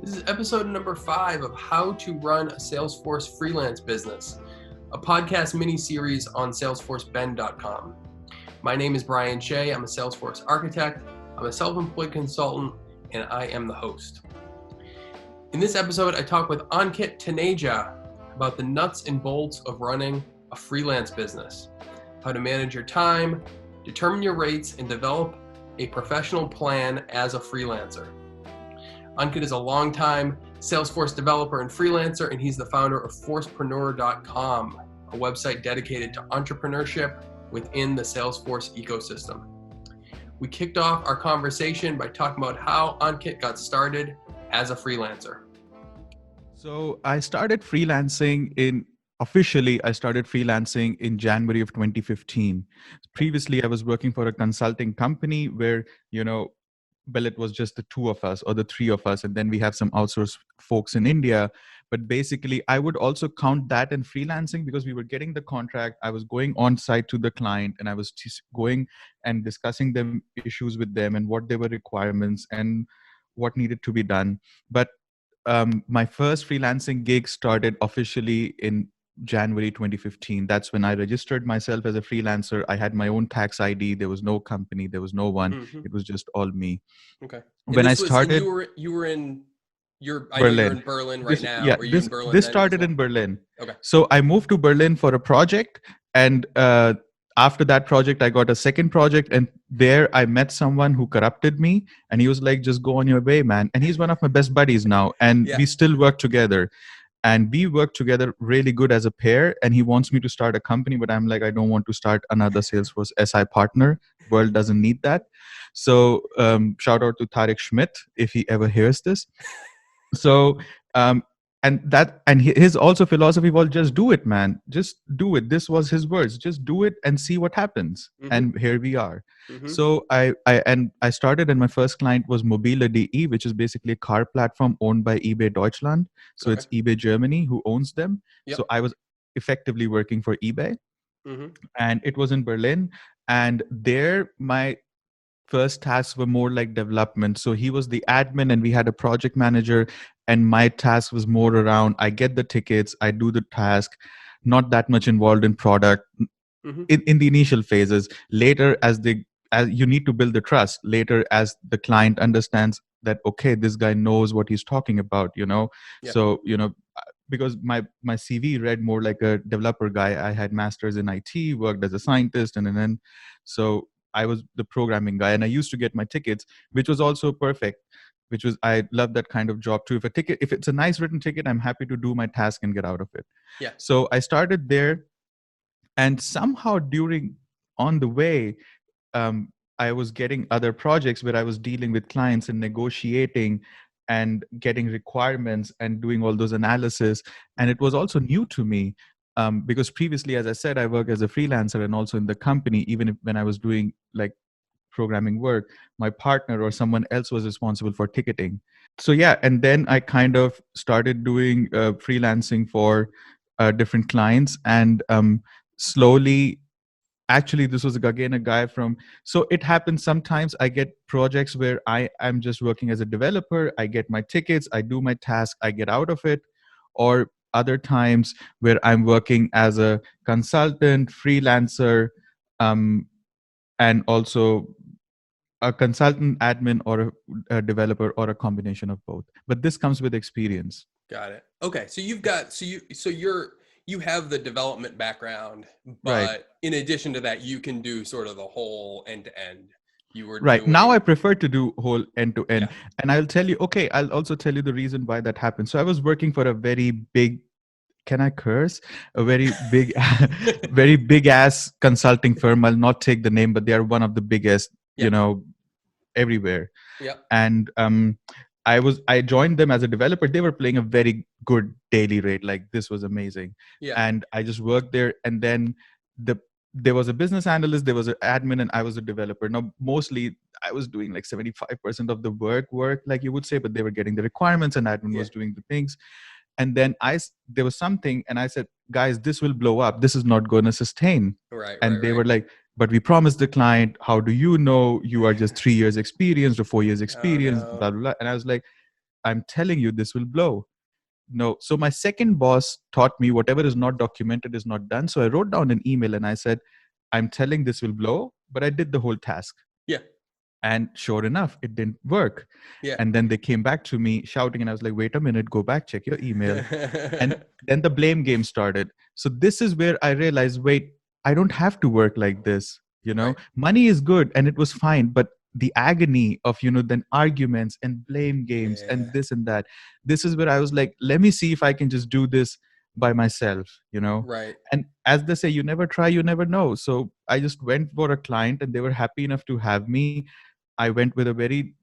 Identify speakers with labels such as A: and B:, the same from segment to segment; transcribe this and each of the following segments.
A: This is episode number 5 of How to Run a Salesforce Freelance Business, a podcast mini-series on salesforceben.com. My name is Brian Shea. I'm a Salesforce architect, I'm a self-employed consultant, and I am the host. In this episode, I talk with Ankit about the nuts and bolts of running a freelance business, how to manage your time, determine your rates, and develop a professional plan as a freelancer. Ankit is a longtime Salesforce developer and freelancer, and he's the founder of forcepreneur.com, a website dedicated to entrepreneurship within the Salesforce ecosystem. We kicked off our conversation by talking about how Ankit got started as a freelancer.
B: So I started freelancing in January of 2015. Previously, I was working for a consulting company where, it was just the two of us or the three of us. And then we have some outsourced folks in India. But basically, I would also count that in freelancing because we were getting the contract. I was going on site to the client and I was just going and discussing them issues with them and what their requirements and what needed to be done. But my first freelancing gig started officially in January 2015. That's when I registered myself as a freelancer. I had my own tax ID. There was no company. There was no one.
A: Mm-hmm.
B: It was just all me.
A: Okay.
B: When I started,
A: you were in I know you're
B: Berlin.
A: in Berlin right now.
B: Yeah,
A: Were you in Berlin
B: this
A: then
B: started
A: as well?
B: in Berlin.
A: Okay.
B: So I moved to Berlin for a project, and after that project, I got a second project, and there I met someone who corrupted me, and he was like, "Just go on your way, man." And he's one of my best buddies now, and we still work together. And we work together really good as a pair. And he wants me to start a company, but I'm like, I don't want to start another Salesforce SI partner. World doesn't need that. So shout out to Tarek Schmidt if he ever hears this. So um his also philosophy was just do it, man, just do it. This was his words, just do it and see what happens.
A: Mm-hmm.
B: And here we are.
A: Mm-hmm.
B: So I started, and my first client was mobile.de, which is basically a car platform owned by eBay Deutschland. So it's eBay Germany who owns them.
A: Yep.
B: So I was effectively working for eBay.
A: Mm-hmm.
B: And it was in Berlin, and there my first tasks were more like development. So he was the admin and we had a project manager, and my task was more around, I get the tickets, I do the task, not that much involved in product.
A: Mm-hmm.
B: In the initial phases. Later, as you need to build the trust, later as the client understands that, okay, this guy knows what he's talking about,
A: Yeah.
B: So because my CV read more like a developer guy. I had masters in IT, worked as a scientist, and then so I was the programming guy, and I used to get my tickets, which was also perfect. Which was, I love that kind of job too. If it's a nice written ticket, I'm happy to do my task and get out of it.
A: Yeah.
B: So I started there, and somehow on the way, I was getting other projects where I was dealing with clients and negotiating and getting requirements and doing all those analysis. And it was also new to me, because previously, as I said, I work as a freelancer and also in the company. Even when I was doing like programming work, my partner or someone else was responsible for ticketing. So yeah, and then I kind of started doing freelancing for different clients, and slowly, actually, this was again a guy from, so it happens sometimes I get projects where I am just working as a developer. I get my tickets, I do my task, I get out of it. Or other times where I'm working as a consultant, freelancer, and also a consultant, admin, or a developer, or a combination of both. But this comes with experience.
A: Got it. Okay. So you have the development background, but
B: Right.
A: in addition to that, you can do sort of the whole end to end. You were
B: Right.
A: doing...
B: Now I prefer to do whole end to end.
A: Yeah.
B: And I'll also tell you the reason why that happened. So I was working for a very big, can I curse? A very big, very big ass consulting firm. I'll not take the name, but they are one of the biggest, everywhere.
A: Yeah.
B: And I joined them as a developer. They were paying a very good daily rate. Like, this was amazing.
A: Yeah.
B: And I just worked there. And then there was a business analyst, there was an admin, and I was a developer. Now, mostly I was doing like 75% of the work, like you would say, but they were getting the requirements and admin was doing the things. And then there was something, and I said, guys, this will blow up. This is not going to sustain.
A: Right.
B: And they were like, but we promised the client, how do you know? You are just 3 years experienced or 4 years experienced, blah, blah, blah. And I was like, I'm telling you, this will blow. No. So my second boss taught me whatever is not documented is not done. So I wrote down an email and I said, I'm telling this will blow, but I did the whole task.
A: Yeah.
B: And sure enough, it didn't work.
A: Yeah.
B: And then they came back to me shouting, and I was like, wait a minute, go back, check your email. And then the blame game started. So this is where I realized, wait, I don't have to work like this.
A: Right.
B: Money is good and it was fine, but the agony of, then arguments and blame games
A: Yeah.
B: and this and that, this is where I was like, let me see if I can just do this by myself.
A: Right.
B: And as they say, you never try, you never know. So I just went for a client and they were happy enough to have me. I went with a very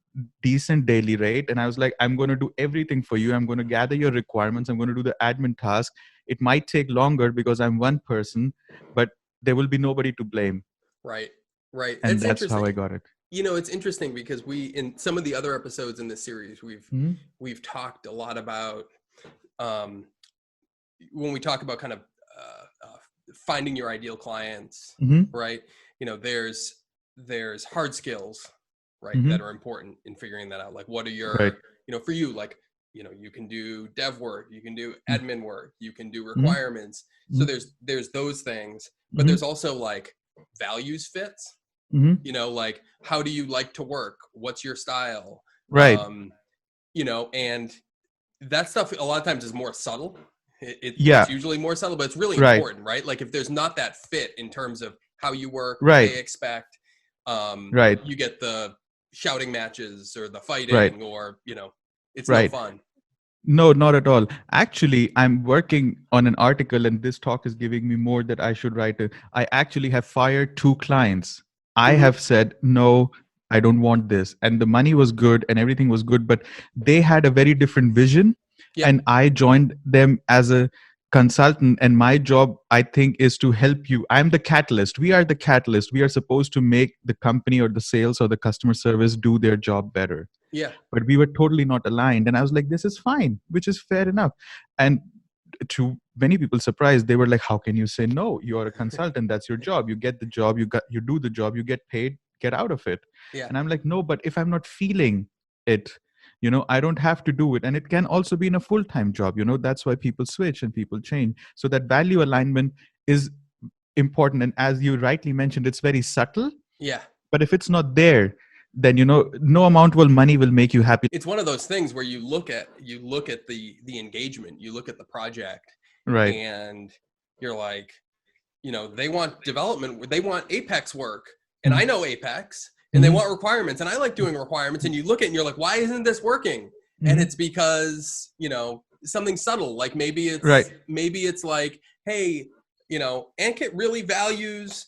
B: decent daily rate and I was like, I'm going to do everything for you. I'm going to gather your requirements. I'm going to do the admin task. It might take longer because I'm one person, but there will be nobody to blame.
A: Right. Right.
B: And
A: It's
B: that's
A: interesting.
B: how I got it.
A: It's interesting because in some of the other episodes in this series, we've talked a lot about when we talk about kind of finding your ideal clients, right? There's hard skills, right, that are important in figuring that out. Like, what are your, for you, like, you can do dev work, you can do admin work, you can do requirements. So there's those things, but there's also like values fits. Like, how do you like to work? What's your style?
B: Right.
A: And that stuff a lot of times is more subtle.
B: Yeah.
A: It's usually more subtle, but it's really
B: Right.
A: important, right? Like, if there's not that fit in terms of how you work, what
B: Right.
A: they expect,
B: Right.
A: you get the shouting matches or the fighting,
B: Right.
A: or, it's
B: Right.
A: no fun.
B: No, not at all. Actually, I'm working on an article and this talk is giving me more that I should write. I actually have fired 2 clients. I have said, no, I don't want this. And the money was good and everything was good, but they had a very different vision.
A: Yeah.
B: And I joined them as a consultant. And my job, I think, is to help you. I'm the catalyst. We are the catalyst. We are supposed to make the company or the sales or the customer service do their job better.
A: Yeah.
B: But we were totally not aligned. And I was like, this is fine, which is fair enough. And to many people surprised, they were like, how can you say no? You are a consultant. That's your job. You get the job, you do the job, you get paid, get out of it.
A: Yeah.
B: And I'm like, no, but if I'm not feeling it, I don't have to do it. And it can also be in a full-time job. That's why people switch and people change. So that value alignment is important. And as you rightly mentioned, it's very subtle.
A: Yeah.
B: But if it's not there, then no amount of money will make you happy.
A: It's one of those things where you look at the engagement, you look at the project,
B: right?
A: And you're like, they want development, they want Apex work, and I know Apex, and they want requirements, and I like doing requirements, and you look at it and you're like, why isn't this working? And it's because something subtle, like maybe it's like, hey, Ankit really values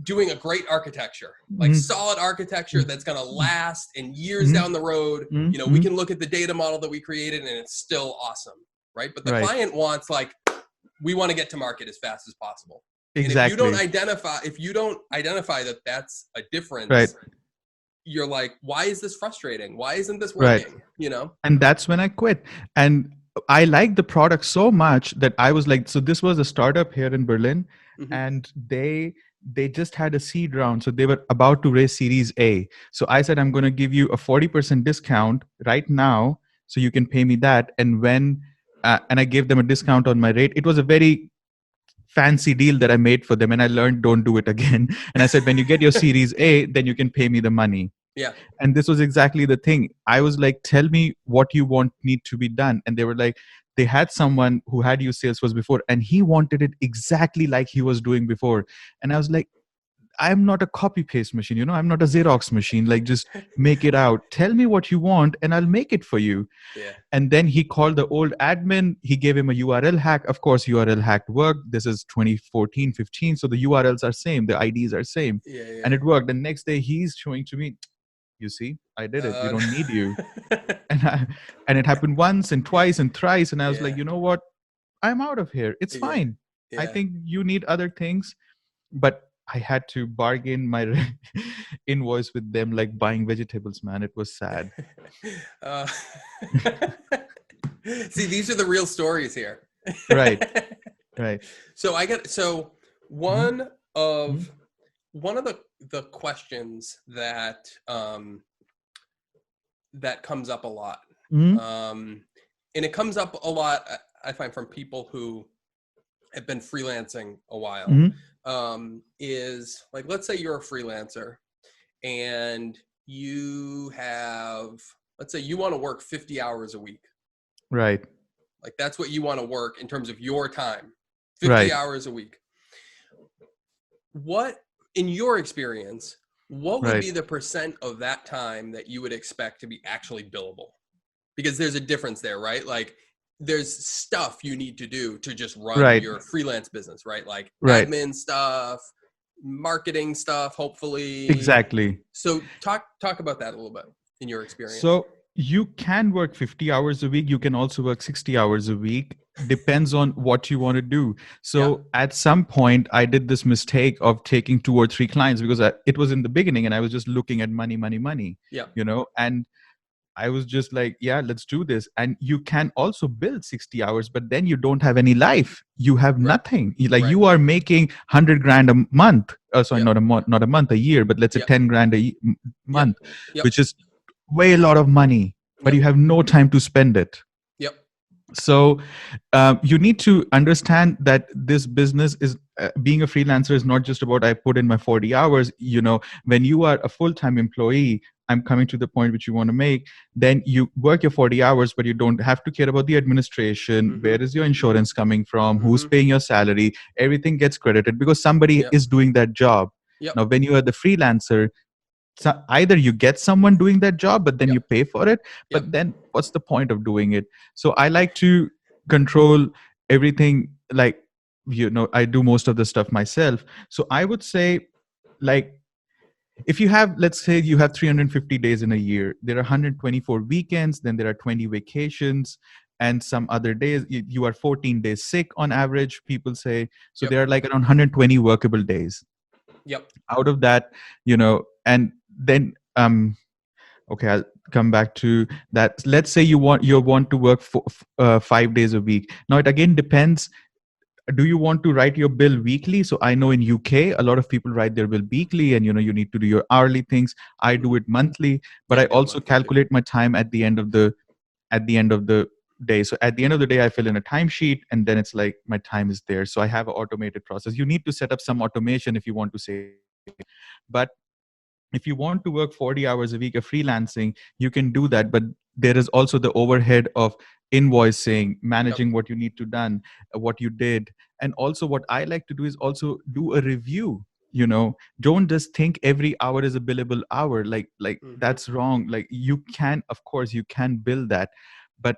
A: doing a great architecture, like solid architecture that's going to last and years down the road. We can look at the data model that we created and it's still awesome, right? But the client wants, like, we want to get to market as fast as possible.
B: Exactly.
A: And if you don't identify that that's a difference, you're like, why is this frustrating? Why isn't this working?
B: And that's when I quit. And I liked the product so much that I was like, so this was a startup here in Berlin, and they just had a seed round. So they were about to raise Series A. So I said, I'm going to give you a 40% discount right now, so you can pay me that. And and I gave them a discount on my rate. It was a very fancy deal that I made for them, and I learned, don't do it again. And I said, when you get your Series A, then you can pay me the money.
A: Yeah.
B: And this was exactly the thing. I was like, tell me what you want need to be done. And they were like, they had someone who had used Salesforce before, and he wanted it exactly like he was doing before. And I was like, I'm not a copy paste machine, I'm not a Xerox machine. Like, just make it out. Tell me what you want and I'll make it for you.
A: Yeah.
B: And then he called the old admin. He gave him a URL hack. Of course, URL hack worked. This is 2014, 15. So the URLs are same. The IDs are same.
A: Yeah.
B: And it worked. The next day he's showing to me, you see, I did it. We don't need you. And it happened once and twice and thrice. And I was like, you know what? I'm out of here. It's fine.
A: Yeah.
B: I think you need other things. But I had to bargain my invoice with them like buying vegetables, man. It was sad.
A: See, these are the real stories here.
B: Right.
A: So one of the questions that that comes up a lot
B: Mhm.
A: And it comes up a lot, I find, from people who have been freelancing a while.
B: Mhm.
A: Is like, let's say you're a freelancer and you have, let's say you want to work 50 hours a week.
B: Right.
A: Like that's what you want to work in terms of your time, 50
B: Right.
A: hours a week. What, in your experience, what would
B: Right.
A: be the percent of that time that you would expect to be actually billable? Because there's a difference there, right? Like there's stuff you need to do to just run
B: Right.
A: your freelance business, right? Like
B: Right.
A: admin stuff, marketing stuff, hopefully.
B: Exactly.
A: So talk about that a little bit in your experience.
B: So you can work 50 hours a week. You can also work 60 hours a week. Depends on what you want to do.
A: Yeah.
B: So at some point, I did this mistake of taking 2 or 3 clients because it was in the beginning and I was just looking at money, money, money,
A: Yeah.
B: and I was just like, yeah, let's do this. And you can also build 60 hours, but then you don't have any life. You have
A: Right.
B: nothing. Like
A: Right.
B: you are making 100 grand a month. Sorry,
A: Yep.
B: not a month, a year, but let's say
A: Yep.
B: 10 grand a
A: Yep.
B: month,
A: Yep.
B: which is way a lot of money, but
A: Yep.
B: you have no time to spend it.
A: Yep.
B: So you need to understand that this business is being a freelancer is not just about I put in my 40 hours. When you are a full-time employee, I'm coming to the point which you want to make, then you work your 40 hours, but you don't have to care about the administration.
A: Mm-hmm.
B: Where is your insurance coming from? Who's
A: Mm-hmm.
B: paying your salary? Everything gets credited because somebody
A: Yep.
B: is doing that job.
A: Yep.
B: Now when you are the freelancer, so either you get someone doing that job but then
A: Yep.
B: you pay for it,
A: Yep.
B: but then what's the point of doing it? So I like to control everything. Like, I do most of the stuff myself. So I would say, like, if you have, let's say you have 350 days in a year, there are 124 weekends, then there are 20 vacations, and some other days you are 14 days sick on average, people say. So
A: Yep.
B: there are like around 120 workable days.
A: Yep.
B: Out of that, and then okay, I'll come back to that. Let's say you want to work for 5 days a week. Now it again depends. Do you want to write your bill weekly? So I know in UK a lot of people write their bill weekly, and you need to do your hourly things. I do
A: Mm-hmm.
B: it monthly, but
A: Yeah,
B: I
A: I do it
B: also
A: monthly too.
B: calculate my time at the end of the day. So at the end of the day, I fill in a timesheet, and then it's like my time is there. So I have an automated process. You need to set up some automation if you want to save time. But if you want to work 40 hours a week of freelancing, you can do that, but there is also the overhead of invoicing,
A: Yep.
B: managing what you need to done, what you did. And also what I like to do is also do a review. Don't just think every hour is a billable hour. Like
A: Mm-hmm.
B: that's wrong. Like you can, of course you can bill that, but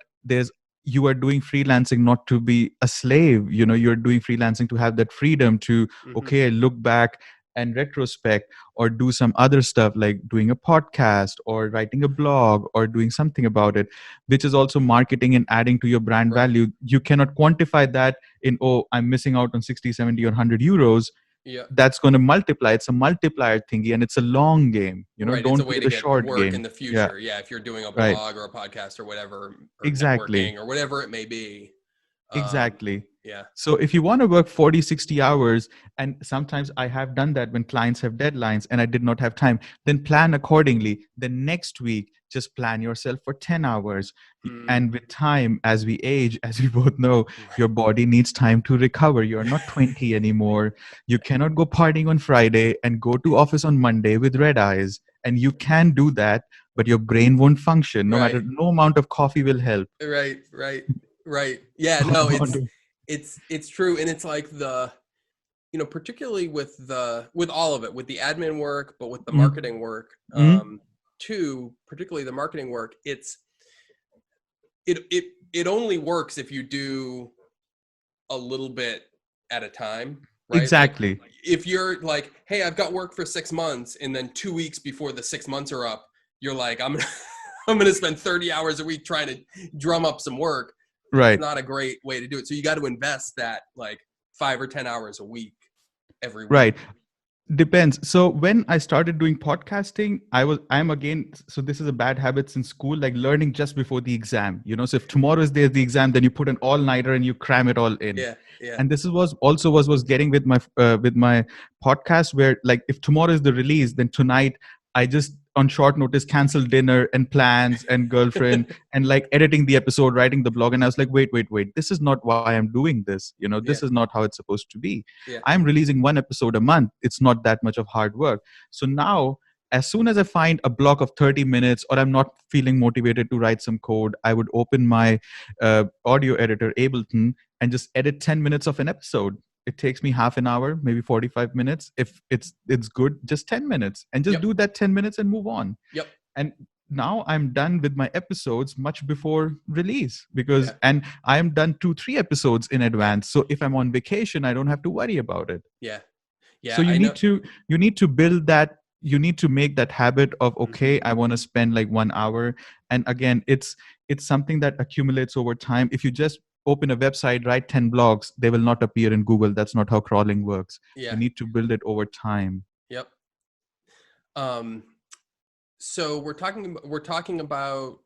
B: you are doing freelancing not to be a slave. You're doing freelancing to have that freedom to,
A: Mm-hmm.
B: okay, look back and retrospect, or do some other stuff like doing a podcast or writing a blog or doing something about it, which is also marketing and adding to your brand
A: Right.
B: value. You cannot quantify that in, oh, I'm missing out on 60, 70, or 100 euros.
A: Yeah.
B: That's going to multiply. It's a multiplier thingy, and it's a long game.
A: Right. It's a
B: Don't
A: way
B: play
A: to
B: the
A: get
B: short
A: work in
B: game.
A: the
B: Yeah,
A: future. Yeah. If you're doing a
B: right.
A: blog or a podcast or whatever, or
B: Exactly.
A: networking or whatever it may be.
B: Exactly.
A: Yeah.
B: So if you want to work 40, 60 hours, and sometimes I have done that when clients have deadlines and I did not have time, then plan accordingly. Then next week, just plan yourself for 10 hours.
A: Mm,
B: And with time, as we age, as we both know,
A: right.
B: your body needs time to recover. You're not 20 anymore. You cannot go partying on Friday and go to office on Monday with red eyes. And you can do that, but your brain won't function.
A: Right.
B: No amount of coffee will help.
A: Right. Right. Right. Yeah. No, it's true. And it's like particularly with all of it, with the admin work, but with the
B: Mm,
A: marketing work,
B: mm,
A: too, particularly the marketing work, it only works if you do a little bit at a time, right? Like
B: exactly.
A: if you're like, hey, I've got work for 6 months, and then 2 weeks before the 6 months are up, you're like, I'm gonna I'm gonna spend 30 hours a week trying to drum up some work. It's
B: Right.
A: not a great way to do it. So you got to invest that like 5 or 10 hours a week every week.
B: Right. Depends. So when I started doing podcasting, I'm again, so this is a bad habit since school, like learning just before the exam. So if tomorrow is there's the exam, then you put an all-nighter and you cram it all in.
A: Yeah, yeah,
B: And this is was also was getting with my podcast, where like if tomorrow is the release, then tonight I just on short notice cancel dinner and plans and girlfriend and like editing the episode, writing the blog. And I was like, wait, this is not why I'm doing this. This
A: Yeah.
B: is not how it's supposed to be.
A: Yeah.
B: I'm releasing one episode a month. It's not that much of hard work. So now, as soon as I find a block of 30 minutes or I'm not feeling motivated to write some code, I would open my audio editor, Ableton, and just edit 10 minutes of an episode. It takes me half an hour, maybe 45 minutes. If it's good, just 10 minutes, and just
A: Yep.
B: do that 10 minutes and move on.
A: Yep.
B: And now I'm done with my episodes much before release, because and I am done 2-3 episodes in advance. So if I'm on vacation, I don't have to worry about it.
A: Yeah. Yeah.
B: So you need to build that. You need to make that habit of, okay, I want to spend like 1 hour. And again, it's something that accumulates over time. If you just open a website, write 10 blogs, they will not appear in Google. That's not how crawling works.
A: Yeah.
B: You need to build it over time.
A: Yep. So we're talking about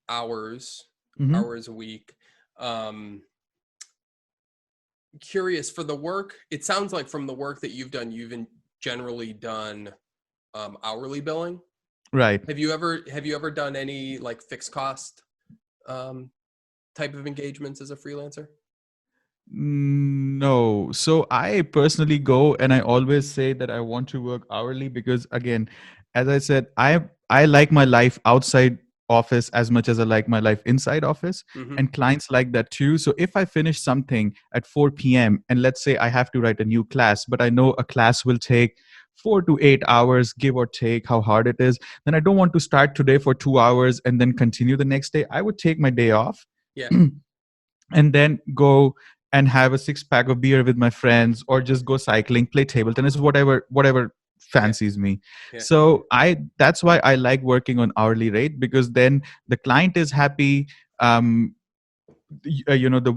A: hours a week. Curious, for the work, it sounds like from the work that you've done, you've generally done hourly billing.
B: Right.
A: Have you ever done any like fixed cost type of engagements as a freelancer?
B: No. So I personally go and I always say that I want to work hourly because, again, as I said, I like my life outside office as much as I like my life inside office, and clients like that too. So if I finish something at 4 p.m. and let's say I have to write a new class, but I know a class will take 4 to 8 hours, give or take how hard it is, then I don't want to start today for 2 hours and then continue the next day. I would take my day off.
A: Yeah.
B: And then go and have a 6-pack of beer with my friends, or just go cycling, play table tennis, whatever fancies me.
A: Yeah.
B: So that's why I like working on hourly rate, because then the client is happy. The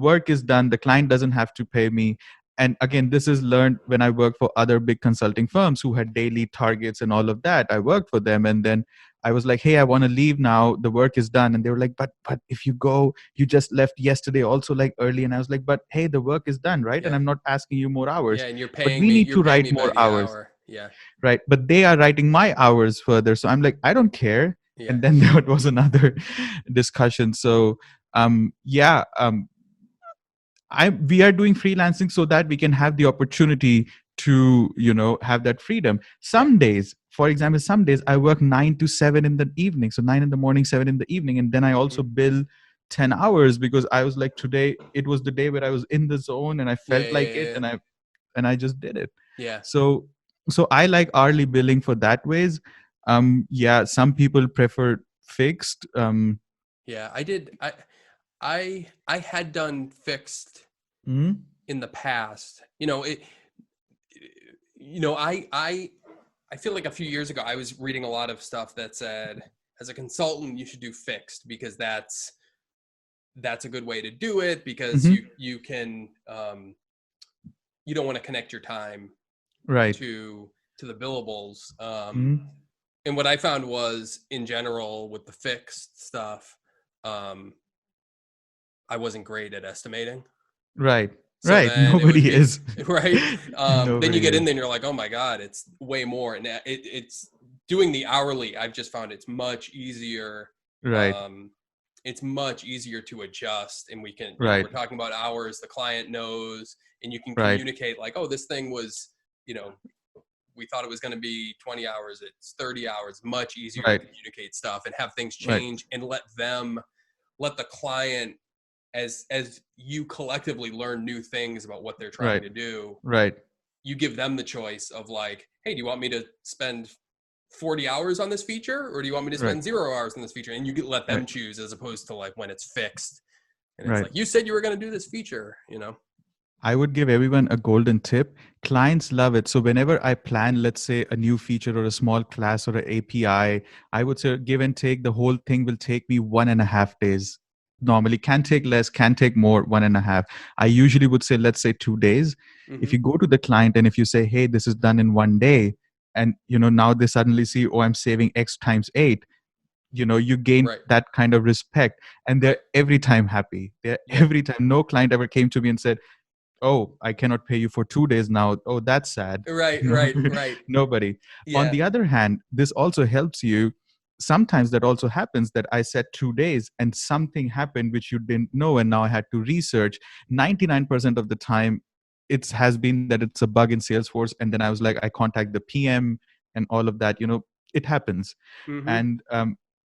B: work is done. The client doesn't have to pay me. And again, this is learned when I worked for other big consulting firms who had daily targets and all of that. I worked for them, and then I was like, hey, I want to leave now. The work is done. And they were like, but if you go, you just left yesterday also like early. And I was like, but hey, the work is done, right?
A: Yeah.
B: And I'm not asking you more hours.
A: Yeah, and you're
B: but
A: paying
B: we
A: me.
B: need
A: You're
B: to
A: paying
B: write
A: me by
B: more
A: the
B: hours.
A: hour. Yeah.
B: Right. But they are writing my hours further. So I'm like, I don't care.
A: Yeah.
B: And then there was another discussion. So we are doing freelancing so that we can have the opportunity to have that freedom. Some days, for example, some days I work 9 to 7 in the evening, so 9 in the morning, 7 in the evening, and then I also bill 10 hours because I was like, today it was the day where I was in the zone and I felt and I just did it.
A: Yeah.
B: So I like hourly billing for that ways. Some people prefer fixed.
A: Yeah, I did. I had done fixed in the past. I feel like a few years ago I was reading a lot of stuff that said, as a consultant, you should do fixed because that's a good way to do it, because you can you don't want to connect your time
B: right
A: to the billables. And what I found was, in general, with the fixed stuff, I wasn't great at estimating.
B: Right. So right. Nobody is.
A: Right. Then you get in there and you're like, oh my God, it's way more. And it's doing the hourly. I've just found it's much easier.
B: Right.
A: It's much easier to adjust, and we can,
B: right.
A: We're talking about hours, the client knows, and you can communicate like, oh, this thing was, we thought it was going to be 20 hours. It's 30 hours, much easier to communicate stuff and have things change and let the client, as you collectively learn new things about what they're trying to do. Right. You give them the choice of like, hey, do you want me to spend 40 hours on this feature, or do you want me to spend 0 hours on this feature? And you can let them choose, as opposed to like when it's fixed and it's like, you said you were going to do this feature,
B: I would give everyone a golden tip. Clients love it. So whenever I plan, let's say, a new feature or a small class or an API, I would say give and take, the whole thing will take me 1.5 days. Normally can take less, can take more, 1.5. I usually would say, let's say 2 days. If you go to the client and if you say, hey, this is done in 1 day, and now they suddenly see, oh, I'm saving X times 8. You gain that kind of respect, and they're every time happy. They're every time. No client ever came to me and said, oh, I cannot pay you for 2 days now. Oh, that's sad.
A: Right, right, right.
B: Nobody. On
A: Yeah.
B: the other hand, this also helps you. Sometimes that also happens that I said 2 days and something happened which you didn't know. And now I had to research. 99% of the time, it has been that it's a bug in Salesforce. And then I was like, I contact the PM and all of that. It happens.
A: Mm-hmm.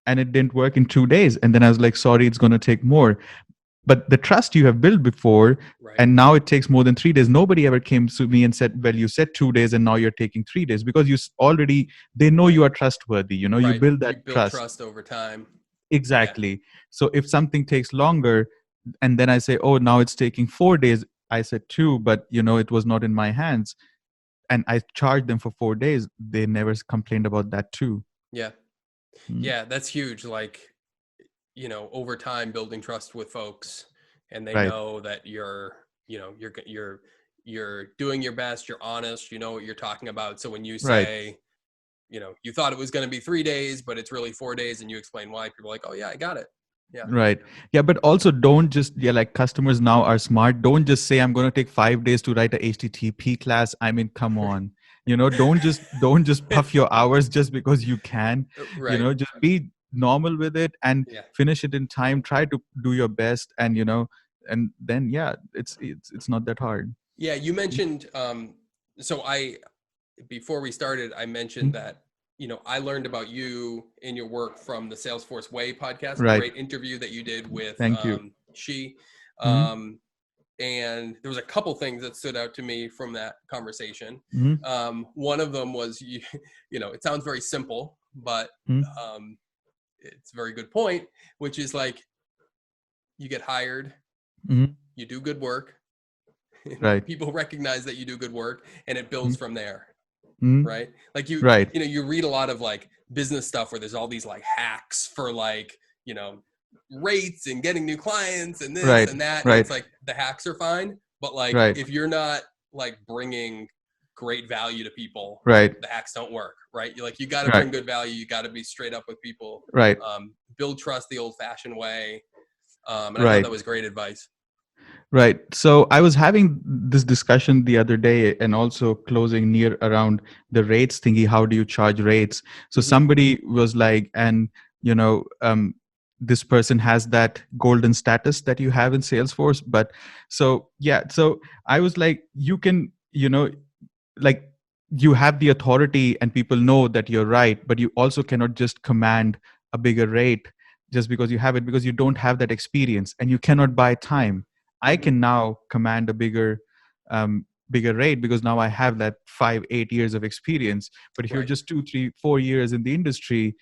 B: And it didn't work in 2 days. And then I was like, sorry, it's going to take more. But the trust you have built before,
A: Right.
B: and now it takes more than 3 days. Nobody ever came to me and said, well, you said 2 days and now you're taking 3 days, because already, they know
A: Right.
B: you are trustworthy. You
A: Right.
B: build
A: You
B: that
A: build
B: trust.
A: trust over time. Yeah.
B: Exactly. So if something takes longer, and then I say, oh, now it's taking 4 days, I said two, but it was not in my hands, and I charged them for 4 days, they never complained about that too.
A: Yeah.
B: Mm.
A: Yeah. That's huge. Like, over time building trust with folks, and they
B: Right.
A: know that you're doing your best, you're honest, you know what you're talking about. So when you
B: Right.
A: say, you thought it was going to be 3 days, but it's really 4 days, and you explain why, people are like, oh yeah, I got it. Yeah.
B: Right. Yeah, but also don't just, yeah, like customers now are smart. Don't just say I'm going to take 5 days to write a HTTP class. I mean, come on. Don't just puff your hours just because you can.
A: Right.
B: Just be normal with it and
A: Yeah.
B: finish it in time. Try to do your best, and then yeah, it's not that hard.
A: Yeah. You mentioned, so before we started, I mentioned
B: Mhm.
A: that, I learned about you and your work from the Salesforce Way podcast, a
B: Right.
A: great interview that you did with
B: Thank you.
A: she.
B: Hmm.
A: And there was a couple things that stood out to me from that conversation.
B: Hmm.
A: One of them was, it sounds very simple, but
B: Hmm.
A: um, it's a very good point, which is like, you get hired,
B: Hmm.
A: you do good work,
B: Right.
A: people recognize that you do good work, and it builds
B: Hmm.
A: from there.
B: Hmm.
A: Right. Like
B: Right.
A: you read a lot of like business stuff where there's all these like hacks for like, rates and getting new clients and this
B: Right.
A: and that. And
B: Right.
A: it's like, the hacks are fine, but like,
B: Right.
A: if you're not like bringing great value to people,
B: Right.
A: the hacks don't work. Right. You got to
B: Right.
A: bring good value. You got to be straight up with people,
B: Right.
A: build trust the old fashioned way. And I thought
B: Right.
A: that was great advice.
B: Right. So I was having this discussion the other day, and also closing near around the rates thingy. How do you charge rates? So
A: Mm-hmm.
B: somebody was like, and this person has that golden status that you have in Salesforce. But so, yeah. So I was like, you can, like, you have the authority and people know that you're right, but you also cannot just command a bigger rate just because you have it, because you don't have that experience and you cannot buy time. I
A: Mm-hmm.
B: can now command a bigger rate because now I have that 5-8 years of experience. But if you're
A: Right.
B: just 2-3-4 years in the industry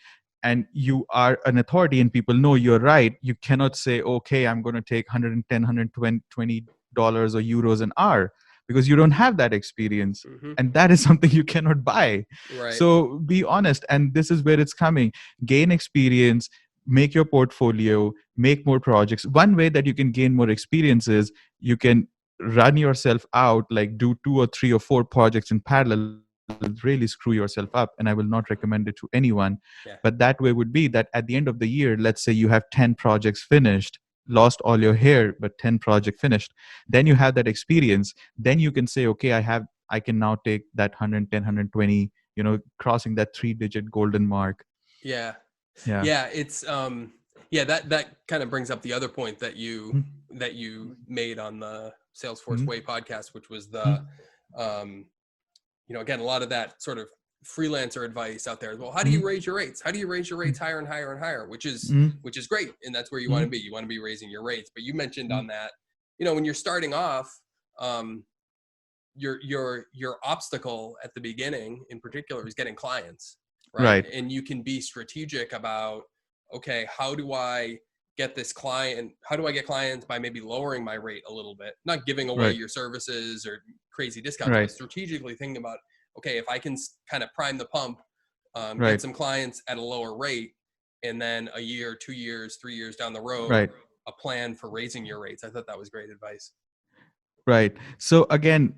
B: and you are an authority and people know you're right, you cannot say, okay, I'm going to take 110 $120 or euros an hour, because you don't have that experience,
A: Mm-hmm.
B: and that is something you cannot buy.
A: Right.
B: So be honest, and this is where it's coming. Gain experience, make your portfolio, make more projects. One way that you can gain more experience is you can run yourself out, like do 2 or 3 or 4 projects in parallel, really screw yourself up, and I will not recommend it to anyone.
A: Yeah.
B: But that way would be that at the end of the year, let's say you have 10 projects finished, lost all your hair, but 10 project finished, then you have that experience. Then you can say, okay, I can now take that 110 120, crossing that 3-digit golden mark.
A: Yeah.
B: Yeah.
A: Yeah, it's yeah, that kind of brings up the other point that you
B: Mhm.
A: made on the Salesforce
B: Mhm.
A: Way podcast, which was the
B: Mhm.
A: um again, a lot of that sort of freelancer advice out there. Well, how do you
B: Mhm.
A: raise your rates? How do you raise your rates higher and higher and higher?
B: Mhm.
A: Which is great, and that's where you want to
B: Mhm.
A: be. You want to be raising your rates. But you mentioned
B: Mhm.
A: on that, when you're starting off, um your obstacle at the beginning in particular is getting clients, right?
B: Right.
A: And you can be strategic about, okay, how do I get this client? How do I get clients by maybe lowering my rate a little bit, not giving away
B: Right.
A: your services or crazy discounts, but
B: Right.
A: strategically thinking about, okay, if I can kind of prime the pump, get
B: Right.
A: some clients at a lower rate, and then a year, 2 years, 3 years down the road,
B: Right.
A: a plan for raising your rates. I thought that was great advice.
B: Right. So again,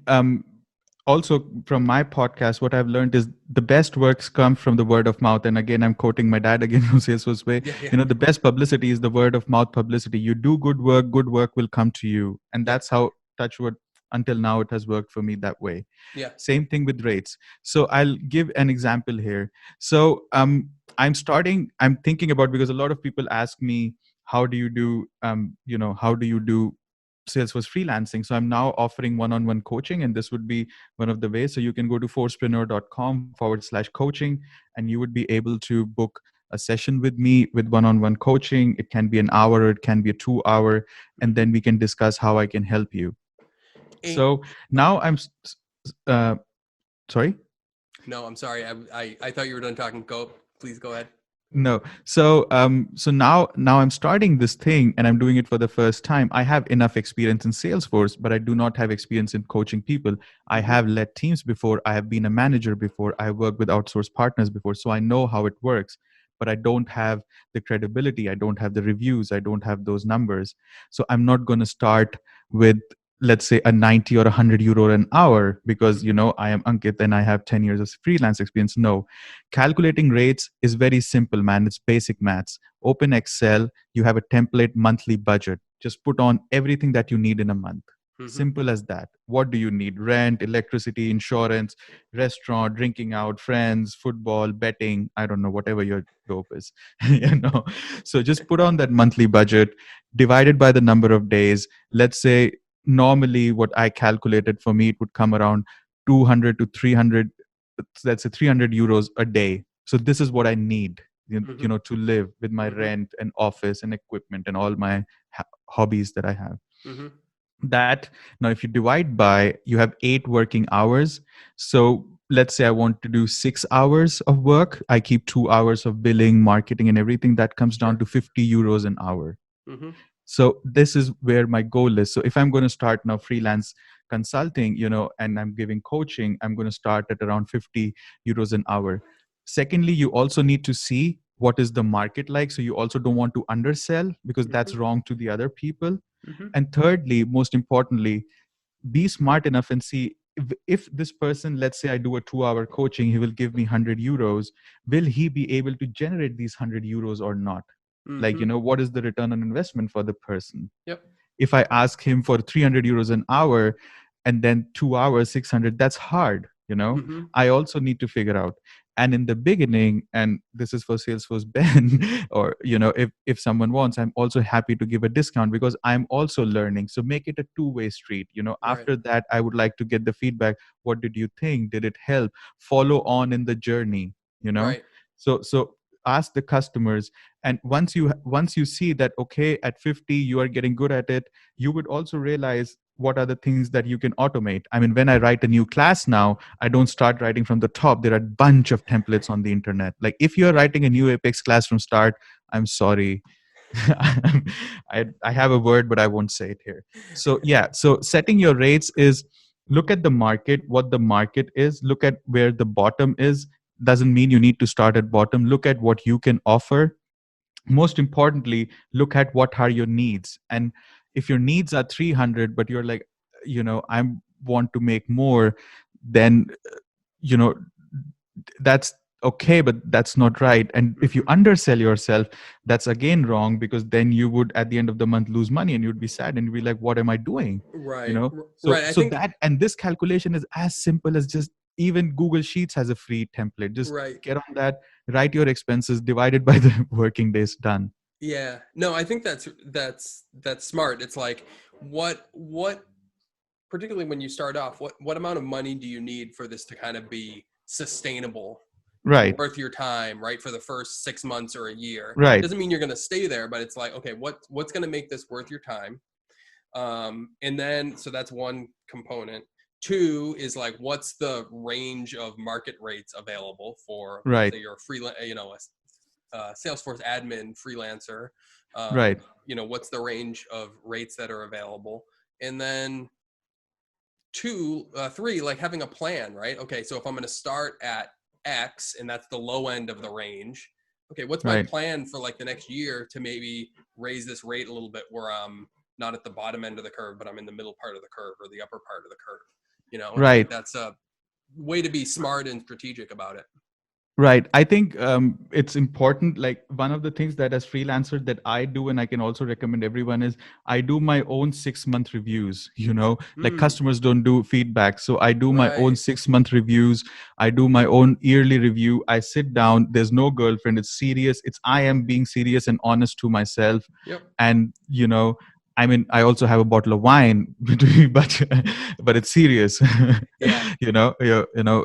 B: also from my podcast, what I've learned is the best works come from the word of mouth. And again, I'm quoting my dad again from Salesforce Way.
A: Yeah, yeah.
B: The best publicity is the word of mouth publicity. You do good work will come to you, and
A: Yep.
B: that's how Touchwood. until now it has worked for me that way.
A: Yeah.
B: Same thing with rates. So I'll give an example here. So I'm thinking about, because a lot of people ask me, how do you do how do you do Salesforce freelancing? So I'm now offering one-on-one coaching, and this would be one of the ways. So you can go to forcepreneur.com/coaching, and you would be able to book a session with me with one-on-one coaching. It can be an hour, or it can be a 2 hour, and
A: Mm-hmm.
B: then we can discuss how I can help you. So
A: Oh,
B: now uh, sorry.
A: no, I'm sorry. I thought you were done talking. Go, please go ahead.
B: No. So now I'm starting this thing, and I'm doing it for the first time. I have enough experience in Salesforce, but I do not have experience in coaching people. I
A: Mm-hmm.
B: have led teams before. I have been a manager before. I have worked with outsourced partners before. So I know how it works, but I don't have the credibility. I don't have the reviews. I don't have those numbers. So I'm not going to start with, let's say, a 90 or 100 euro an hour, because
A: Mm-hmm.
B: I am Ankit and I have 10 years of freelance experience. No, calculating rates is very simple, man. It's basic maths. Open Excel, you have a template monthly budget. Just put on everything that you need in a month.
A: Mm-hmm.
B: Simple as that. What do you need? Rent, electricity, insurance, restaurant, drinking out, friends, football, betting, I don't know, whatever your dope is. So just put on that monthly budget, divided by the number of days. Let's say normally what I calculated, for me, it would come around 200 to 300, let's say 300 euros a day. So this is what I need,
A: Mm-hmm.
B: to live with my
A: Mm-hmm.
B: rent and office and equipment and all my hobbies that I have.
A: Mm-hmm.
B: That, now if you divide by, you have 8 working hours. So let's say I want to do 6 hours of work. I keep 2 hours of billing, marketing, and everything. That comes down
A: Sure.
B: to 50 euros an hour.
A: Mm-hmm.
B: So this is where my goal is. So if I'm going to start now freelance consulting, and I'm giving coaching, I'm going to start at around 50 euros an hour. Secondly, you also need to see what is the market like. So you also don't want to undersell, because
A: Mm-hmm.
B: that's wrong to the other people.
A: Mm-hmm.
B: And thirdly, most importantly, be smart enough and see, if this person, let's say I do a 2 hour coaching, he will give me 100 euros. Will he be able to generate these 100 euros or not? Like,
A: Mm-hmm.
B: what is the return on investment for the person?
A: Yep.
B: If I ask him for 300 euros an hour, and then 2 hours, 600, that's hard.
A: Mm-hmm.
B: I also need to figure out. And in the beginning, and this is for Salesforce Ben, or, if someone wants, I'm also happy to give a discount, because I'm also learning. So make it a two-way street.
A: Right.
B: After that, I would like to get the feedback. What did you think? Did it help? Follow on in the journey, you know?
A: Right.
B: So ask the customers, and once you see that, okay, at 50 you are getting good at it, you would also realize what are the things that you can automate. I mean, when I write a new class now, I don't start writing from the top. There are a bunch of templates on the internet. Like, if you're writing a new Apex class from start, I'm sorry. I have a word, but I won't say it here. So yeah, so setting your rates is, look at the market, what the market is, look at where the bottom is. Doesn't mean you need to start at bottom. Look at what you can offer. Most importantly, look at what are your needs. And if your needs are 300, but you're like, I want to make more, then you know that's okay, but that's not right. And if you
A: Mm-hmm.
B: undersell yourself, that's again wrong, because then you would at the end of the month lose money, and you'd be sad, and you'd be like, what am I doing?
A: Right.
B: So
A: Right. I
B: so
A: think.
B: that, and this calculation is as simple as, just even Google Sheets has a free template. Just
A: Right.
B: get on that, write your expenses divided by the working days, done.
A: Yeah. No, I think that's smart. It's like, what particularly when you start off, what amount of money do you need for this to kind of be sustainable and
B: Right,
A: worth your time, right? For the first 6 months or a year.
B: right,
A: Doesn't mean you're going to stay there, but it's like, okay, what's going to make this worth your time? And then, so that's one component. Two is like, what's the range of market rates available for, let's
B: right,
A: say you're a freelance, a Salesforce admin freelancer.
B: right,
A: What's the range of rates that are available? And then three, like having a plan, right? Okay, so if I'm going to start at X and that's the low end of the range, okay, what's my
B: right,
A: plan for like the next year to maybe raise this rate a little bit where I'm not at the bottom end of the curve, but I'm in the middle part of the curve or the upper part of the curve, And I think
B: right.
A: that's a way to be smart and strategic about it.
B: Right. I think it's important. Like one of the things that as freelancer that I do, and I can also recommend everyone is I do my own 6 month reviews. Like
A: Mm,
B: customers don't do feedback. So I do my own
A: right.
B: 6 month reviews. I do my own yearly review. I sit down. There's no girlfriend. It's serious. I am being serious and honest to myself.
A: Yep.
B: And, I mean, I also have a bottle of wine, but it's serious,
A: Yeah.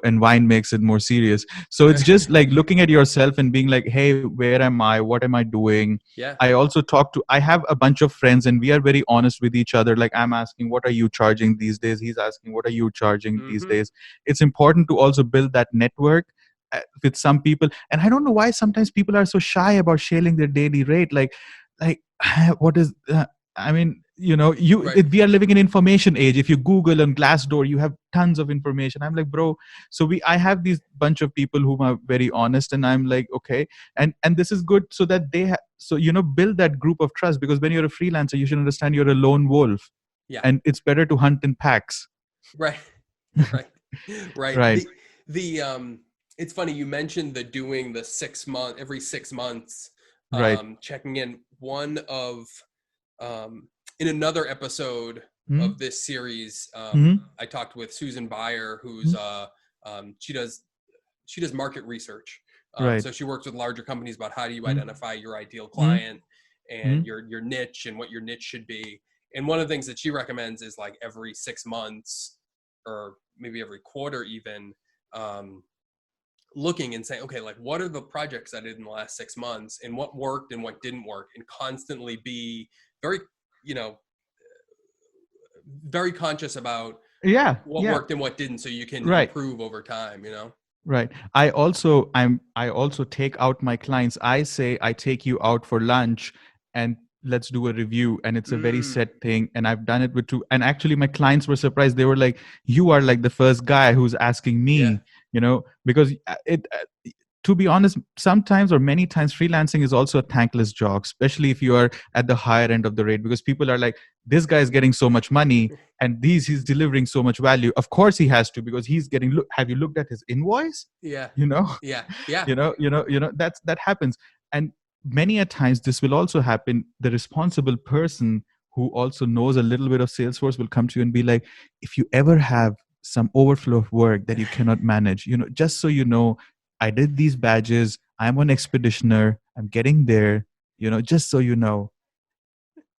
B: and wine makes it more serious. So it's just like looking at yourself and being like, hey, where am I? What am I doing?
A: Yeah.
B: I have a bunch of friends and we are very honest with each other. Like I'm asking, what are you charging these days? He's asking, what are you charging these
A: Mm-hmm.
B: days? It's important to also build that network with some people. And I don't know why sometimes people are so shy about sharing their daily rate. Like, what is, I mean,
A: Right.
B: we are living in information age. If you Google and Glassdoor, you have tons of information. I'm like, bro, I have these bunch of people whom are very honest, and I'm like, okay, and this is good so that build that group of trust, because when you're a freelancer you should understand you're a lone wolf,
A: Yeah.
B: and it's better to hunt in packs.
A: Right. Right. Right.
B: Right.
A: The it's funny you mentioned the doing the 6 month every 6 months
B: Right.
A: checking in. One of in another episode
B: Hmm.
A: of this series,
B: Hmm.
A: I talked with Susan Bayer, who's
B: Hmm.
A: she does market research.
B: Right.
A: So she works with larger companies about how do you
B: Hmm.
A: identify your ideal
B: Hmm.
A: client
B: Hmm.
A: and your niche and what your niche should be. And one of the things that she recommends is like every 6 months or maybe every quarter even, um, looking and saying, okay, like what are the projects I did in the last 6 months and what worked and what didn't work, and constantly be very, you know, very conscious about
B: Yeah.
A: what
B: Yeah.
A: worked and what didn't so you can
B: Right.
A: improve over time.
B: Right. I also take out my clients. I say I take you out for lunch and let's do a review. And it's a very
A: Mm,
B: set thing. And I've done it with two. And actually my clients were surprised. They were like, you are like the first guy who's asking
A: yeah.
B: me, because it to be honest, sometimes or many times freelancing is also a thankless job, especially if you are at the higher end of the rate, because people are like, this guy is getting so much money and he's delivering so much value. Of course he has to, because he's getting, look, have you looked at his invoice?
A: Yeah.
B: you know
A: Yeah. Yeah.
B: that happens. And many a times this will also happen. The responsible person who also knows a little bit of Salesforce will come to you and be like, if you ever have some overflow of work that you cannot manage, just so you know, I did these badges, I'm on expeditioner, I'm getting there, just so you know.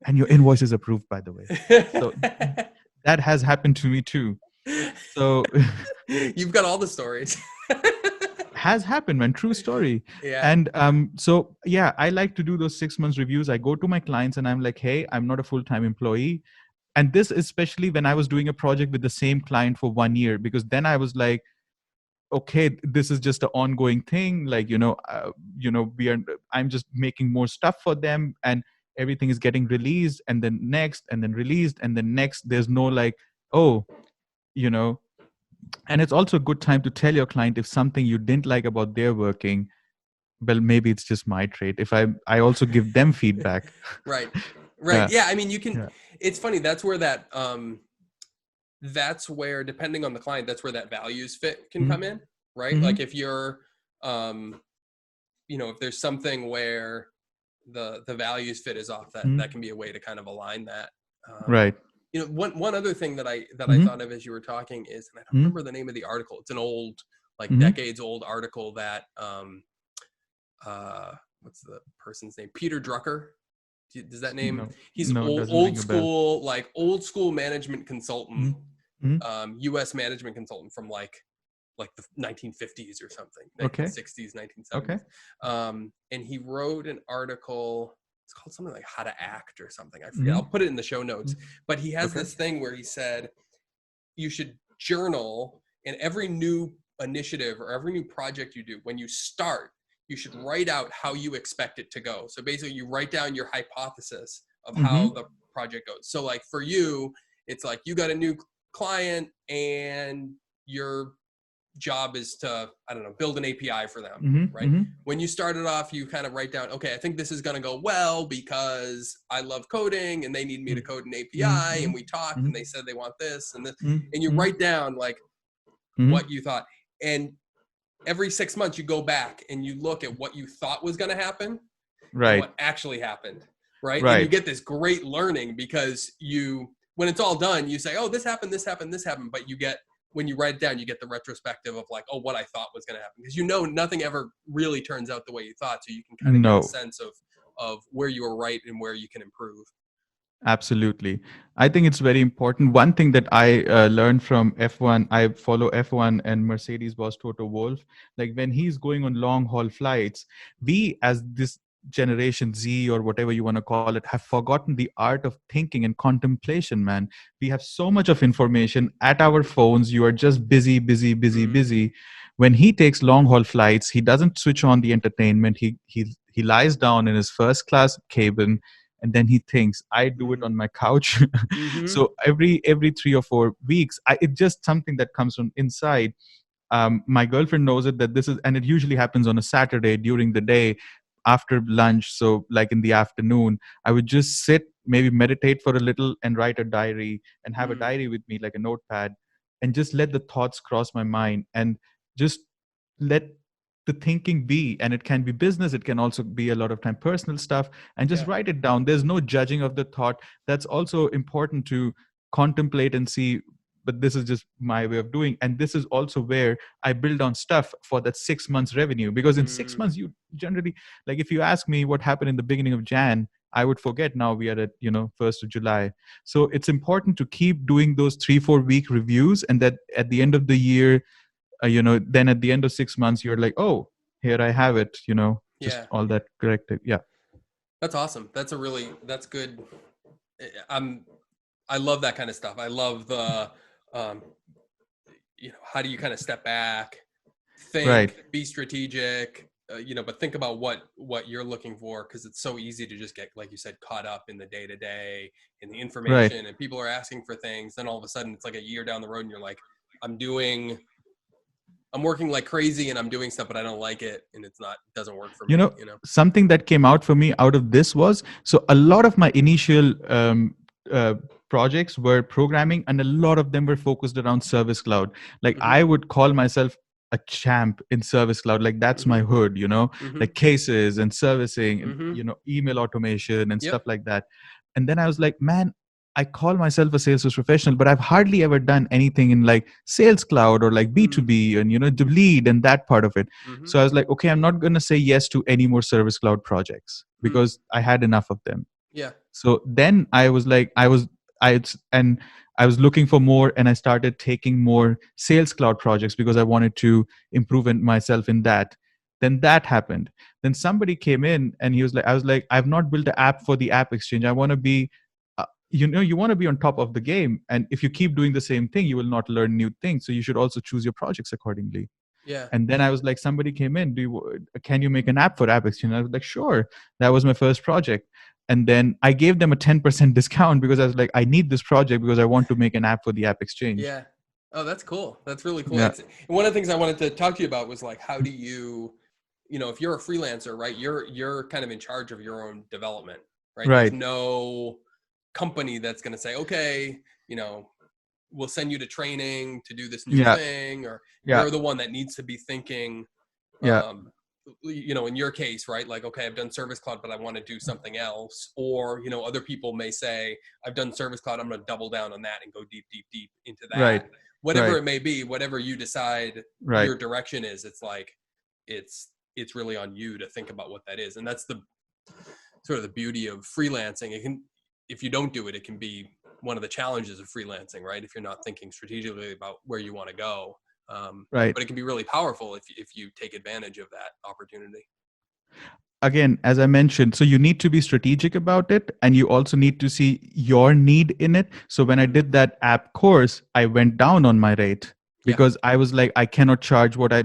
B: And your invoice is approved, by the way. So that has happened to me too. So
A: You've got all the stories.
B: has happened, man. True story.
A: Yeah.
B: And so yeah, I like to do those 6 months reviews. I go to my clients and I'm like, hey, I'm not a full-time employee. And this especially when I was doing a project with the same client for 1 year, because then I was like, okay, this is just an ongoing thing. Like, I'm just making more stuff for them, and everything is getting released and then next and then released and then next. There's no like, oh, you know, and it's also a good time to tell your client if something you didn't like about their working. Well, maybe it's just my trait. If I also give them feedback.
A: Right. Right.
B: Yeah.
A: Yeah. I mean, you can,
B: Yeah.
A: it's funny. That's where, depending on the client, that's where that values fit can come in, right?
B: Mm-hmm.
A: Like if you're, um, if there's something where the values fit is off, that
B: Mm-hmm.
A: can be a way to kind of align that. Um,
B: Right.
A: one other thing that I
B: Mm-hmm.
A: thought of as you were talking is, and I don't
B: Mm-hmm.
A: remember the name of the article. It's an old, like
B: Mm-hmm.
A: decades old article that, what's the person's name? Peter Drucker. Does that name?
B: No,
A: He's
B: no, it
A: old,
B: doesn't
A: old
B: ring a bell.
A: school, like old school management consultant,
B: Mm-hmm.
A: U.S. management consultant from like the 1950s or something,
B: Okay.
A: 1960s,
B: Okay.
A: 1970s. And he wrote an article. It's called something like How to Act or something. I forget.
B: Mm-hmm.
A: I'll put it in the show notes. But he has
B: Okay.
A: this thing where he said you should journal, and every new initiative or every new project you do, when you start, you should write out how you expect it to go. So basically you write down your hypothesis of
B: Mm-hmm.
A: how the project goes. So like for you, it's like you got a new client and your job is to, I don't know, build an API for them,
B: Mm-hmm.
A: right?
B: Mm-hmm.
A: When you start it off, you kind of write down, okay, I think this is going to go well because I love coding and they need me to code an API,
B: Mm-hmm.
A: and we talked
B: Mm-hmm.
A: and they said they want this and this, and you
B: Mm-hmm.
A: write down like
B: Mm-hmm.
A: what you thought. And every 6 months you go back and you look at what you thought was going to happen and
B: Right.
A: what actually happened, right? And you
B: Right.
A: get this great learning because when it's all done, you say, oh, this happened, this happened, this happened. But when you write it down, you get the retrospective of like, oh, what I thought was going to happen. Because nothing ever really turns out the way you thought. So you can kind of get a
B: No.
A: sense of where you were right and where you can improve.
B: Absolutely. I think it's very important. One thing that I learned from F1, I follow F1 and Mercedes boss Toto Wolff. Like when he's going on long haul flights, we as this generation Z or whatever you want to call it have forgotten the art of thinking and contemplation, man. We have so much of information at our phones. You are just busy, busy, busy, busy. When he takes long haul flights, he doesn't switch on the entertainment. He lies down in his first class cabin, and then he thinks I do it on my couch.
A: Mm-hmm.
B: So every 3 or 4 weeks, it's just something that comes from inside. My girlfriend knows it, that this is, and it usually happens on a Saturday during the day after lunch. So like in the afternoon, I would just sit, maybe meditate for a little and write a diary, and have a diary with me, like a notepad, and just let the thoughts cross my mind, and just let the thinking be. And it can be business, it can also be a lot of time personal stuff, and just
A: Yeah.
B: write it down. There's no judging of the thought. That's also important to contemplate and see, but this is just my way of doing. And this is also where I build on stuff for that 6 months revenue, because in 6 months you generally, like if you ask me what happened in the beginning of Jan, I would forget. Now we are at 1st of July. So it's important to keep doing those 3-4 week reviews, and that at the end of the year, then at the end of 6 months you're like, oh, here I have it, just
A: Yeah.
B: all that corrected. Yeah.
A: That's awesome. That's good. I love that kind of stuff. I love the, um, how do you kind of step back,
B: Right.
A: think, be strategic, but think about what you're looking for, because it's so easy to just get, like you said, caught up in the day to day, in the
B: Right.
A: information, and people are asking for things. Then all of a sudden, it's like a year down the road, and you're like, I'm working like crazy, and I'm doing stuff, but I don't like it, and doesn't work for me.
B: Something that came out for me out of this was, so a lot of my initial uh, projects were programming, and a lot of them were focused around Service Cloud. Like
A: Mm-hmm.
B: I would call myself a champ in Service Cloud. Like that's my hood,
A: Mm-hmm.
B: like cases and servicing and
A: Mm-hmm.
B: email automation and stuff
A: Yep.
B: like that. And then I was like, man, I call myself a Salesforce professional, but I've hardly ever done anything in like Sales Cloud or like B2B and the lead and that part of it.
A: Mm-hmm.
B: So I was like, okay, I'm not going to say yes to any more Service Cloud projects because I had enough of them.
A: Yeah.
B: So then I was like, I was looking for more, and I started taking more Sales Cloud projects because I wanted to improve myself in that. Then that happened. Then somebody came in and he was like, I was like, I've not built an app for the App Exchange. I want to be, you want to be on top of the game. And if you keep doing the same thing, you will not learn new things. So you should also choose your projects accordingly.
A: Yeah.
B: And then I was like, somebody came in, can you make an app for App Exchange? I was like, sure. That was my first project. And then I gave them a 10% discount because I was like, I need this project because I want to make an app for the App Exchange.
A: Yeah. Oh, that's cool. That's really cool.
B: Yeah.
A: One of the things I wanted to talk to you about was like, how do you, if you're a freelancer, right, you're kind of in charge of your own development, right? There's
B: Right.
A: no company that's going to say, okay, we'll send you to training to do this new
B: Yeah.
A: thing, or
B: Yeah.
A: you're the one that needs to be thinking,
B: Yeah.
A: in your case, right? Like, okay, I've done Service Cloud, but I want to do something else. Or, other people may say, I've done Service Cloud, I'm going to double down on that and go deep, deep, deep into that.
B: Right.
A: Whatever
B: Right.
A: it may be, whatever you decide
B: Right.
A: your direction is, it's like, it's really on you to think about what that is. And that's the sort of the beauty of freelancing. If you don't do it, it can be one of the challenges of freelancing, right? If you're not thinking strategically about where you want to go.
B: Right.
A: But it can be really powerful if you take advantage of that opportunity.
B: Again, as I mentioned, so you need to be strategic about it, and you also need to see your need in it. So when I did that app course, I went down on my rate because I was like, I cannot charge what I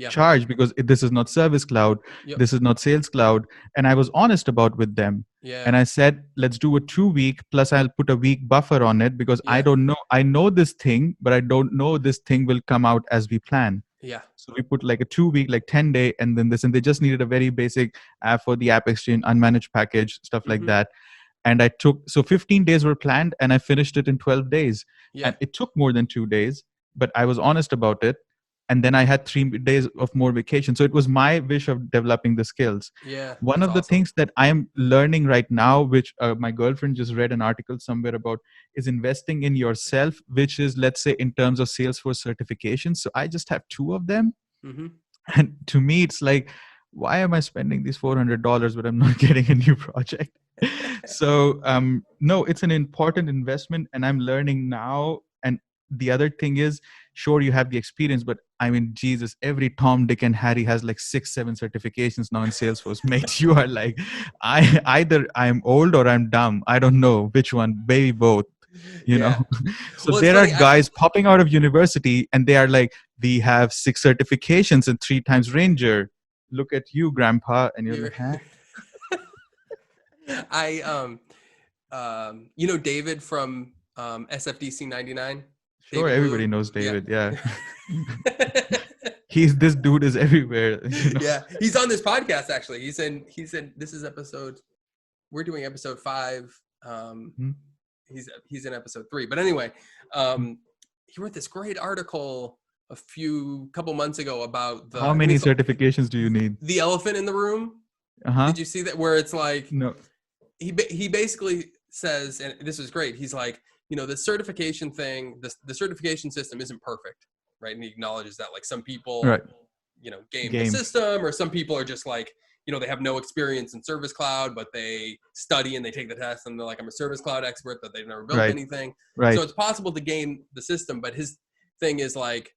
B: charge because this is not Service Cloud, this is not Sales Cloud. And I was honest about with them. And I said, let's do a 2 week plus I'll put a week buffer on it because I don't know. I know this thing, but I don't know this thing will come out as we plan.
A: Yeah.
B: So we put like a 2 week, like 10 day, and then this, and they just needed a very basic app for the App Exchange, unmanaged package, stuff like that. And I took, so 15 days were planned and I finished it in 12 days.
A: Yeah.
B: And it took more than 2 days, but I was honest about it. and then I had 3 days of more vacation. So it was my wish of developing the skills.
A: Yeah,
B: One
A: that's
B: of the
A: awesome.
B: things that I am learning right now, which my girlfriend just read an article somewhere about, is investing in yourself, which is, let's say, in terms of Salesforce certifications. So I just have 2 of them.
A: Mm-hmm.
B: And to me, it's like, why am I spending these $400 but I'm not getting a new project? So no, it's an important investment, and I'm learning now. And the other thing is, sure, you have the experience, but I mean, Jesus, every Tom, Dick, and Harry has like 6, 7 certifications now in Salesforce. Mate, you are like, either I'm old or I'm dumb. I don't know which one, maybe both. You
A: Yeah.
B: know, so
A: Well, it's
B: there are
A: funny.
B: guys popping out of university, and they are like, we have 6 certifications and 3 times Ranger. Look at you, Grandpa, and you're
A: You're,
B: like, huh?
A: I David from SFDC 99,
B: Sure,
A: David
B: everybody
A: Wu.
B: knows
A: Yeah.
B: David. Yeah. This dude is everywhere, you know.
A: Yeah, he's on this podcast actually. He's in this is episode, we're doing episode 5.
B: Hmm.
A: He's in episode 3. But anyway, he wrote this great article a couple months ago about
B: How
A: I think
B: many
A: it's
B: certifications do you need?
A: the elephant in the room.
B: Uh-huh.
A: Did you see that, where it's like
B: No.
A: he basically says, and this is great, he's like, the certification thing, the certification system isn't perfect, right? And he acknowledges that, like, some people
B: Right.
A: game the
B: Game.
A: system, or some people are just like, they have no experience in Service Cloud, but they study and they take the test and they're like, I'm a Service Cloud expert, but they've never built
B: Right.
A: anything. So
B: Right.
A: it's possible to game the system, but his thing is like,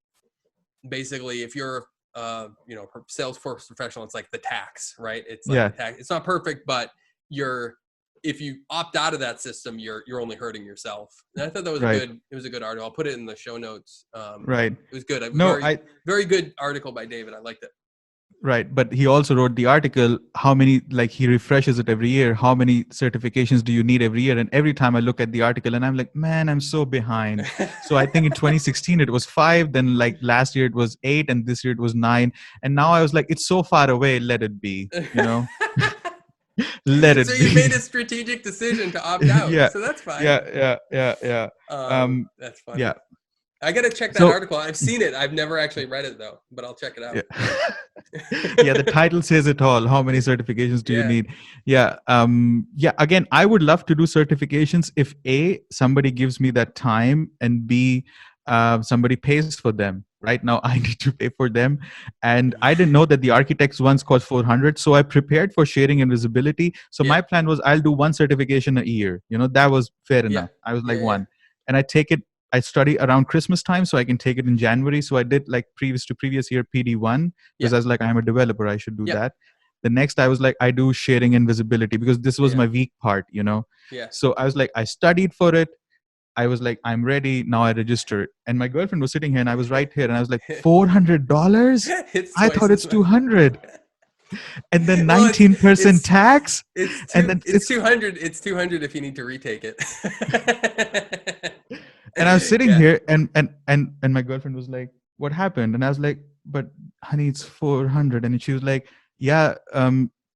A: basically, if you're Salesforce professional, it's like the tax, right? It's like
B: Yeah.
A: the tax. It's not perfect, but if you opt out of that system, you're only hurting yourself. And I thought that was
B: Right.
A: it was a good article. I'll put it in the show notes.
B: Right.
A: It was good.
B: No,
A: Very good article by David. I liked it.
B: right. But he also wrote the article, how many, like, he refreshes it every year. How many certifications do you need every year? And every time I look at the article and I'm like, man, I'm so behind. So I think in 2016 it was 5, then like last year it was 8, and this year it was 9. And now I was like, it's so far away, let it be, let it
A: So
B: be.
A: you made a strategic decision to opt out.
B: Yeah.
A: So that's fine.
B: Yeah.
A: That's funny.
B: Yeah.
A: I got to check that
B: So
A: article. I've seen it. I've never actually read it though, but I'll check it out.
B: yeah, the title says it all. How many certifications do you
A: Yeah.
B: need? Yeah. Again, I would love to do certifications if A, somebody gives me that time, and B, somebody pays for them. Right now, I need to pay for them, and I didn't know that the architects ones cost 400. So I prepared for sharing and visibility. So my plan was, I'll do 1 certification a year. That was fair enough. I was like,
A: Yeah.
B: 1, and I take it. I study around Christmas time, so I can take it in January. So I did like previous year PD1, because I was like, I'm a developer, I should do that. The next, I was like, I do sharing and visibility, because this was my weak part.
A: Yeah.
B: So I was like, I studied for it. I was like, I'm ready now. I registered, and my girlfriend was sitting here, and I was right here, and I was like, $400. I thought it's 200. And then 19% tax.
A: It's 200. It's 200 if you need to retake it.
B: And I was sitting here, and my girlfriend was like, what happened? And I was like, but honey, it's 400. And she was like, yeah.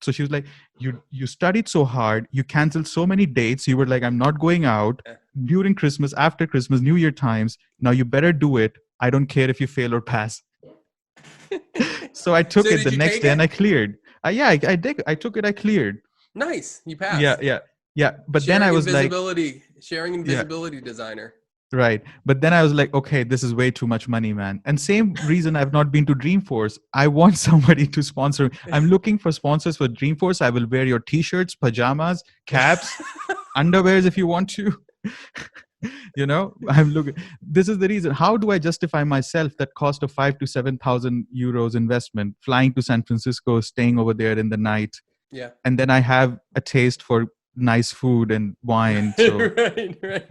B: So she was like, you studied so hard, you canceled so many dates, you were like, I'm not going out during Christmas, after Christmas, New Year times. Now you better do it. I don't care if you fail or pass. So I took it the next day, and I cleared. I did. I took it. I cleared.
A: Nice. You passed.
B: Yeah. But then I was like,
A: sharing and visibility designer.
B: Right. But then I was like, okay, this is way too much money, man. And same reason I've not been to Dreamforce. I want somebody to sponsor. I'm looking for sponsors for Dreamforce. I will wear your t-shirts, pajamas, caps, underwears if you want to. I'm looking. This is the reason. How do I justify myself that cost of 5,000 to 7,000 euros investment, flying to San Francisco, staying over there in the night?
A: Yeah.
B: And then I have a taste for nice food and wine. So.
A: Right.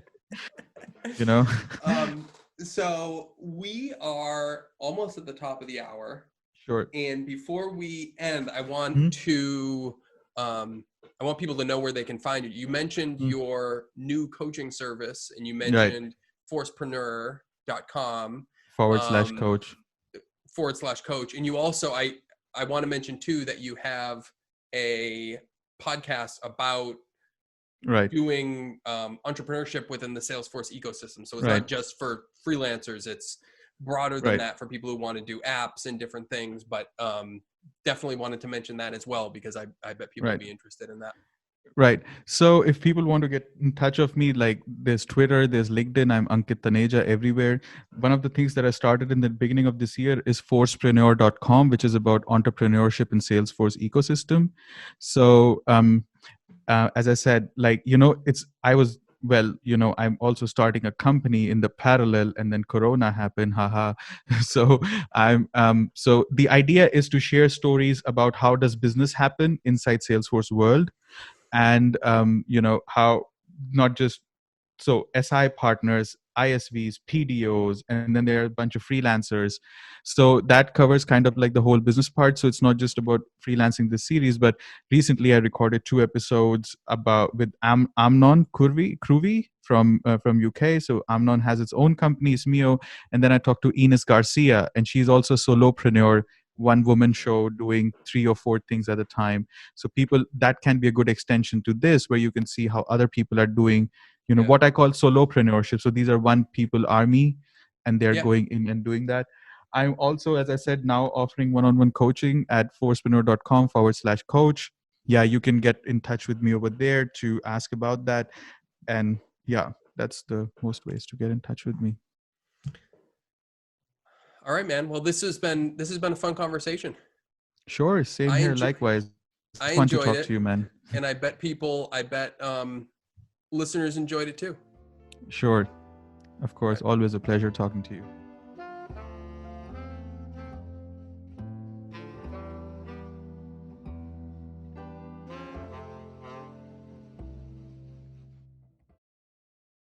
A: So we are almost at the top of the hour.
B: Sure.
A: And before we end, I want to I want people to know where they can find you. You mentioned your new coaching service, and you mentioned forcepreneur.com
B: /coach.
A: /coach. And you also, I want to mention too, that you have a podcast about doing entrepreneurship within the Salesforce ecosystem. So it's not just for freelancers, it's broader than
B: Right.
A: that for people who want to do apps and different things, but definitely wanted to mention that as well, because I bet people
B: Right.
A: would be interested in that.
B: Right. So if people want to get in touch of me, like there's Twitter, there's LinkedIn, I'm Ankit Taneja everywhere. One of the things that I started in the beginning of this year is forcepreneur.com, which is about entrepreneurship in Salesforce ecosystem. So as I said, like, I'm also starting a company in the parallel, and then Corona happened. Haha. So so the idea is to share stories about how does business happen inside Salesforce world, and how not just so SI partners, ISVs, PDOs, and then there are a bunch of freelancers. So that covers kind of like the whole business part. So it's not just about freelancing this series, but recently I recorded 2 episodes about with Amnon Kurvi from UK. So Amnon has its own company, Smio, and then I talked to Ines Garcia, and she's also a solopreneur, one woman show doing 3 or 4 things at a time. So people, that can be a good extension to this, where you can see how other people are doing,
A: Yeah.
B: what I call solopreneurship. So these are one people army, and they're
A: Yeah.
B: going in and doing that. I'm also, as I said, now offering one-on-one coaching at forcepreneur.com/coach. Yeah, you can get in touch with me over there to ask about that. And yeah, that's the most ways to get in touch with me.
A: All right, man. Well, this has been a fun conversation.
B: Sure, same here. Likewise. Fun to talk
A: I
B: to you,
A: enjoyed
B: man.
A: it, and I bet listeners enjoyed it too.
B: Sure. Of course.
A: Right.
B: Always a pleasure talking to you.